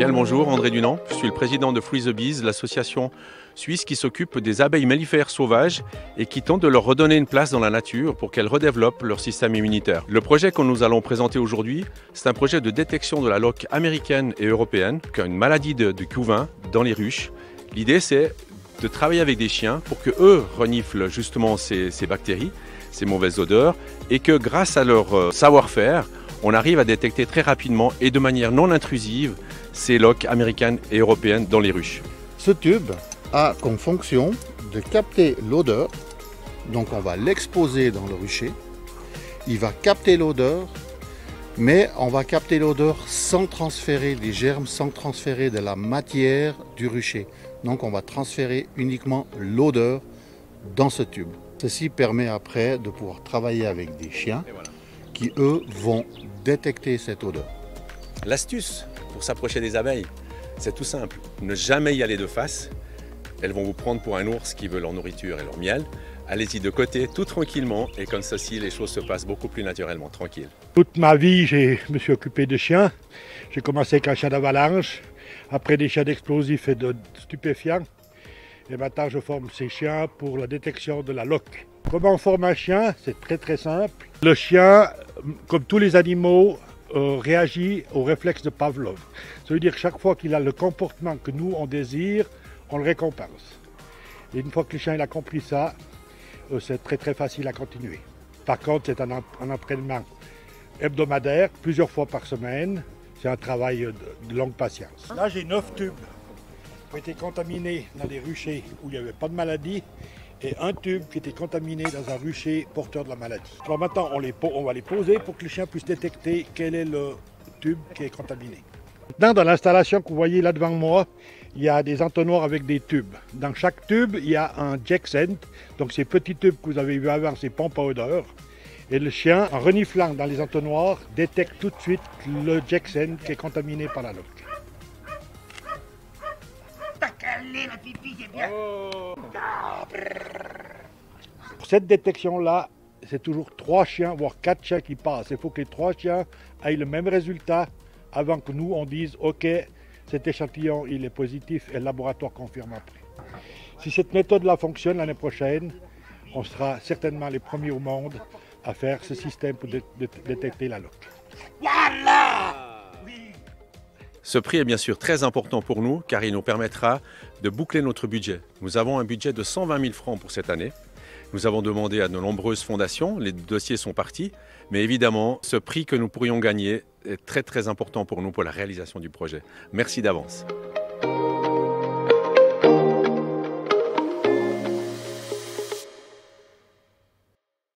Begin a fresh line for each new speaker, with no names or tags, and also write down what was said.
Bien le bonjour, André Dunant. Je suis le président de Free the Bees, l'association suisse qui s'occupe des abeilles mellifères sauvages et qui tente de leur redonner une place dans la nature pour qu'elles redéveloppent leur système immunitaire. Le projet que nous allons présenter aujourd'hui, c'est un projet de détection de la loque américaine et européenne, qui a une maladie de couvain dans les ruches. L'idée, c'est de travailler avec des chiens pour que eux reniflent justement ces bactéries, ces mauvaises odeurs, et que grâce à leur savoir-faire, on arrive à détecter très rapidement et de manière non intrusive ces loques américaines et européennes dans les ruches.
Ce tube a comme fonction de capter l'odeur, donc on va l'exposer dans le rucher, il va capter l'odeur, mais on va capter l'odeur sans transférer les germes, sans transférer de la matière du rucher. Donc on va transférer uniquement l'odeur dans ce tube. Ceci permet après de pouvoir travailler avec des chiens qui, eux, vont détecter cette odeur.
L'astuce pour s'approcher des abeilles, c'est tout simple. Ne jamais y aller de face. Elles vont vous prendre pour un ours qui veut leur nourriture et leur miel. Allez-y de côté, tout tranquillement, et comme ceci, les choses se passent beaucoup plus naturellement, tranquille.
Toute ma vie, je me suis occupé de chiens. J'ai commencé avec un chien d'avalanche, après des chiens d'explosifs et de stupéfiants. Et maintenant, je forme ces chiens pour la détection de la loque. Comment on forme un chien? C'est très simple. Le chien, comme tous les animaux, réagit au réflexe de Pavlov. Ça veut dire que chaque fois qu'il a le comportement que nous, on désire, on le récompense. Et une fois que le chien il a compris ça, c'est très facile à continuer. Par contre, c'est un entraînement hebdomadaire, plusieurs fois par semaine. C'est un travail de longue patience. Là, j'ai 9 tubes qui ont été contaminés dans des ruchers où il n'y avait pas de maladie et un tube qui était contaminé dans un rucher porteur de la maladie. Alors maintenant, on va les poser pour que le chien puisse détecter quel est le tube qui est contaminé. Maintenant, dans l'installation que vous voyez là devant moi, il y a des entonnoirs avec des tubes. Dans chaque tube, il y a un Jexent, donc ces petits tubes que vous avez vu avant, ces pompes à odeur. Et le chien, en reniflant dans les entonnoirs, détecte tout de suite le Jexent qui est contaminé par la loque.
T'as calé la pipi, c'est bien.
Pour cette détection-là, c'est toujours 3 chiens, voire 4 chiens qui passent. Il faut que les 3 chiens aient le même résultat avant que nous, on dise « Ok, cet échantillon, il est positif » et le laboratoire confirme après. Si cette méthode-là fonctionne l'année prochaine, on sera certainement les premiers au monde à faire ce système pour détecter la loque.
Voilà. Oui.
Ce prix est bien sûr très important pour nous car il nous permettra de boucler notre budget. Nous avons un budget de 120 000 francs pour cette année. Nous avons demandé à de nombreuses fondations, les dossiers sont partis, mais évidemment, ce prix que nous pourrions gagner est très important pour nous pour la réalisation du projet. Merci d'avance.